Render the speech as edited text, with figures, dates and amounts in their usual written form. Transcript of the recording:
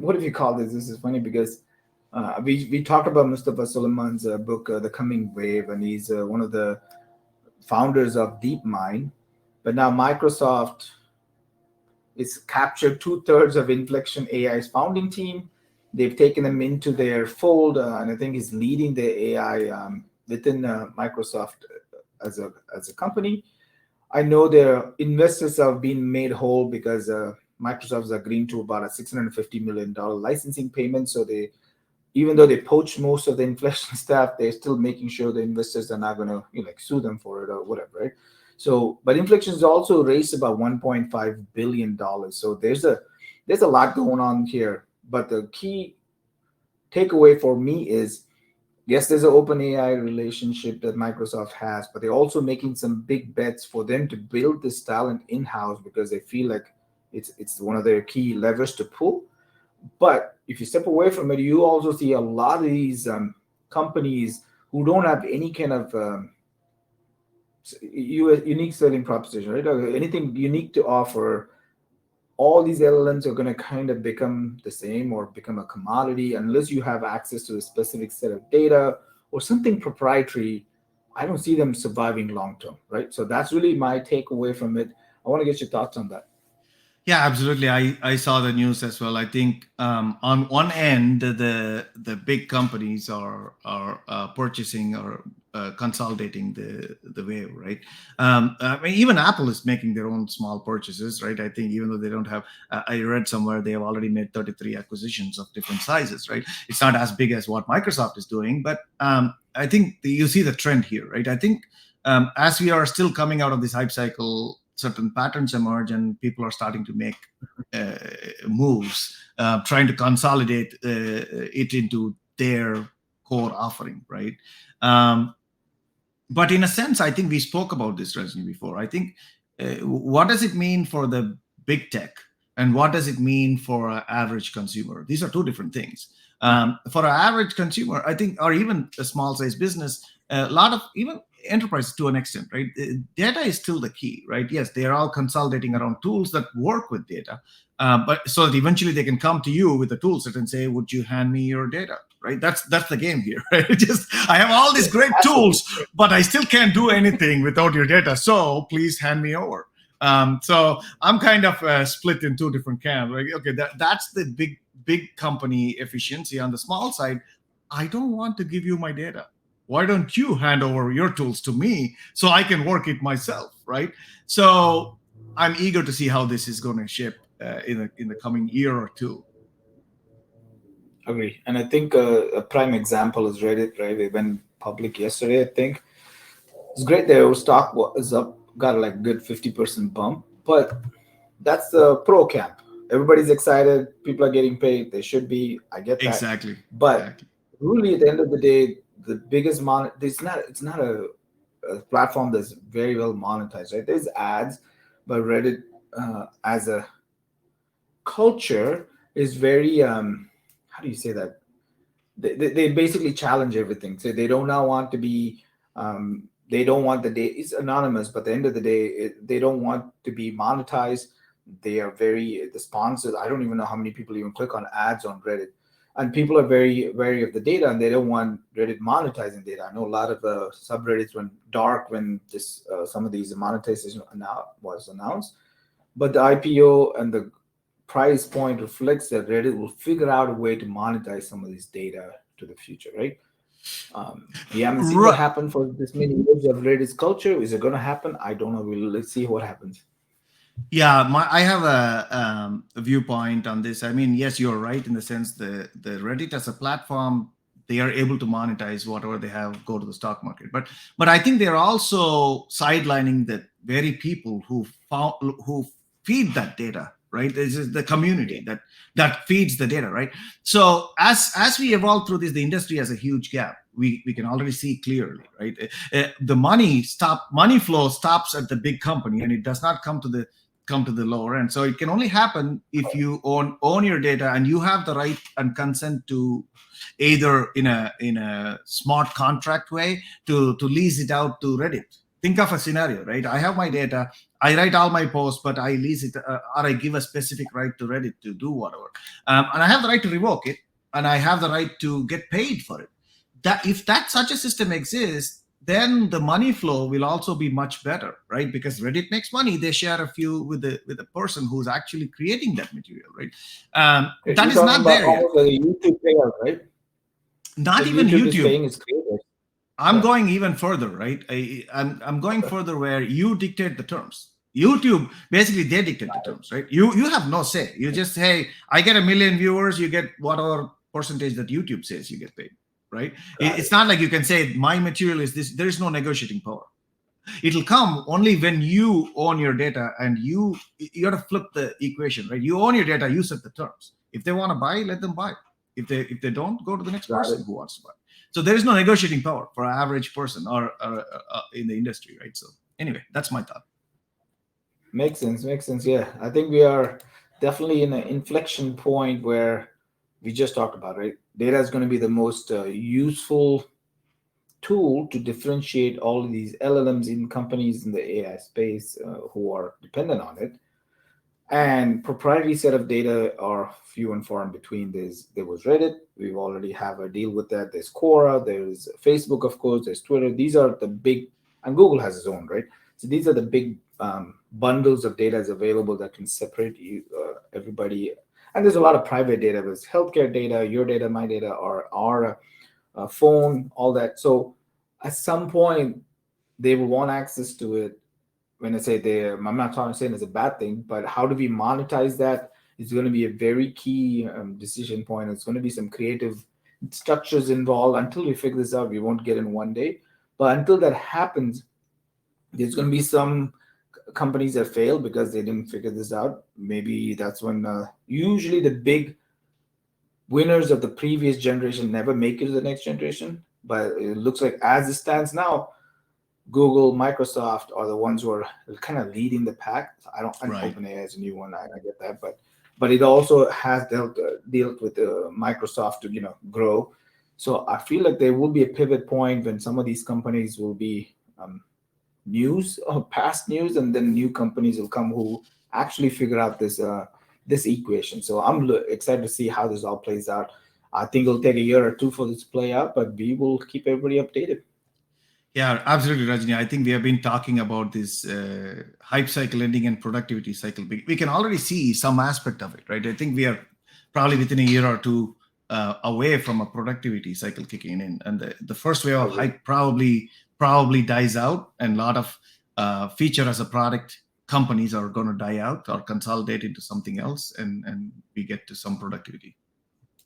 what do you call this? This is funny because we talked about Mustafa Suleiman's book, The Coming Wave, and he's one of the founders of DeepMind. But now Microsoft is captured two-thirds of Inflection AI's founding team. They've taken them into their fold, and I think he's leading the AI within Microsoft as a company. I know their investors have been made whole because Microsoft is agreeing to about a $650 million licensing payment. So they, even though they poached most of the Inflection staff, they're still making sure the investors are not going to like sue them for it or whatever, right? So, but Inflection has also raised about $1.5 billion. So there's a lot going on here. But the key takeaway for me is, yes, there's an OpenAI relationship that Microsoft has, but they're also making some big bets for them to build this talent in-house because they feel like it's one of their key levers to pull. But if you step away from it, you also see a lot of these companies who don't have any kind of unique selling proposition, right? Or anything unique to offer. All these LLMs are going to kind of become the same or become a commodity unless you have access to a specific set of data or something proprietary. I don't see them surviving long term, right? So that's really my takeaway from it. I want to get your thoughts on that. Yeah, absolutely. I saw the news as well. I think on one end, the big companies are purchasing or consolidating the wave, right? I mean, even Apple is making their own small purchases, right? I think even though they don't have, I read somewhere they have already made 33 acquisitions of different sizes, right? It's not as big as what Microsoft is doing, but I think you see the trend here, right? I think as we are still coming out of this hype cycle, certain patterns emerge and people are starting to make moves, trying to consolidate it into their core offering, right? But in a sense, I think we spoke about this, Rajni, before. I think what does it mean for the big tech and what does it mean for an average consumer? These are two different things. For an average consumer, I think, or even a small size business, a lot of even enterprises to an extent, right? Data is still the key, right? Yes, they are all consolidating around tools that work with data, but so that eventually they can come to you with a tool set and say, "Would you hand me your data?" Right? That's the game here, right? Just I have all these great tools, but I still can't do anything without your data. So please hand me over. So I'm kind of split in two different camps. Like, okay, that's the big company efficiency. On the small side, I don't want to give you my data. Why don't you hand over your tools to me so I can work it myself, right? So I'm eager to see how this is going to shape in the coming year or two. Agree. And I think a prime example is Reddit, right? It went public yesterday, I think. It's great their stock was up, got like good 50% bump, but that's the pro camp. Everybody's excited. People are getting paid. They should be. I get that. Exactly. But Exactly. really, at the end of the day, the biggest it's not a platform that's very well monetized, right? There's ads, but Reddit as a culture is very how do you say that? They basically challenge everything. So they don't now want to be they don't want the data. It's anonymous, but at the end of the day, they don't want to be monetized. They are very the sponsors. I don't even know how many people even click on ads on Reddit, and people are very wary of the data, and they don't want Reddit monetizing data. I know a lot of subreddits went dark when this some of these monetization was announced, but the IPO and the price point reflects that Reddit will figure out a way to monetize some of this data to the future, right? We haven't seen what Right. happened for this many years of Reddit's culture. Is it going to happen? I don't know. Let's see what happens. Yeah, I have a viewpoint on this. I mean, yes, you're right in the sense the Reddit as a platform, they are able to monetize whatever they have go to the stock market. But I think they're also sidelining the very people who feed that data, right? This is the community that feeds the data, right? So as we evolve through this, the industry has a huge gap. We can already see clearly, right? The money flow stops at the big company and it does not come to the lower end. So it can only happen if you own your data and you have the right and consent to either in a smart contract way to lease it out to Reddit. think of a scenario, right? I have my data, I write all my posts, but I lease it, or I give a specific right to Reddit to do whatever, and I have the right to revoke it, and I have the right to get paid for it. That if that such a system exists, then the money flow will also be much better, right? Because Reddit makes money, they share a few with the person who's actually creating that material, right? That You're is talking not about there yet. almost like a YouTube payout, right? Not Like even YouTube is YouTube. paying its creators. I'm Yeah. going even further, right? I'm going further where you dictate the terms. YouTube, basically, they dictate the terms, right? You have no say. You just, hey, I get 1 million viewers, you get whatever percentage that YouTube says you get paid, right? Got It's it. not like you can say my material is this. There is no negotiating power. It'll come only when you own your data, and you got to flip the equation, right? You own your data, you set the terms. If they want to buy, let them buy. If they don't, go to the next Got person it. who wants to buy. So there is no negotiating power for an average person or in the industry, right? So anyway, that's my thought. Makes sense. Makes sense. Yeah. I think we are definitely in an inflection point where we just talked about, right? Data is going to be the most useful tool to differentiate all of these LLMs in companies in the AI space who are dependent on it. And proprietary set of data are few and far in between. There was Reddit. We already have a deal with that. There's Quora. There's Facebook, of course. There's Twitter. These are the big, and Google has its own, right? So these are the big bundles of data is available that can separate you, everybody. And there's a lot of private data. There's healthcare data, your data, my data, or our phone, all that. So at some point, they will want access to it. When I say they, I'm not saying it's a bad thing, but how do we monetize that is going to be a very key decision point. It's going to be some creative structures involved. Until we figure this out, we won't get in one day. But until that happens, there's going to be some companies that fail because they didn't figure this out. Maybe that's when usually the big winners of the previous generation never make it to the next generation. But it looks like as it stands now, Google, Microsoft are the ones who are kind of leading the pack. I don't, and Right. OpenAI is a new one. I get that, but it also has dealt with Microsoft to grow. So I feel like there will be a pivot point when some of these companies will be news or past news, and then new companies will come who actually figure out this equation. So I'm excited to see how this all plays out. I think it'll take a year or two for this to play out, but we will keep everybody updated. Yeah, absolutely, Rajni. I think we have been talking about this hype cycle ending and productivity cycle. We can already see some aspect of it, right? I think we are probably within a year or two away from a productivity cycle kicking in, and the first wave I of agree. hype probably dies out, and a lot of feature as a product companies are going to die out or consolidate into something else, and we get to some productivity.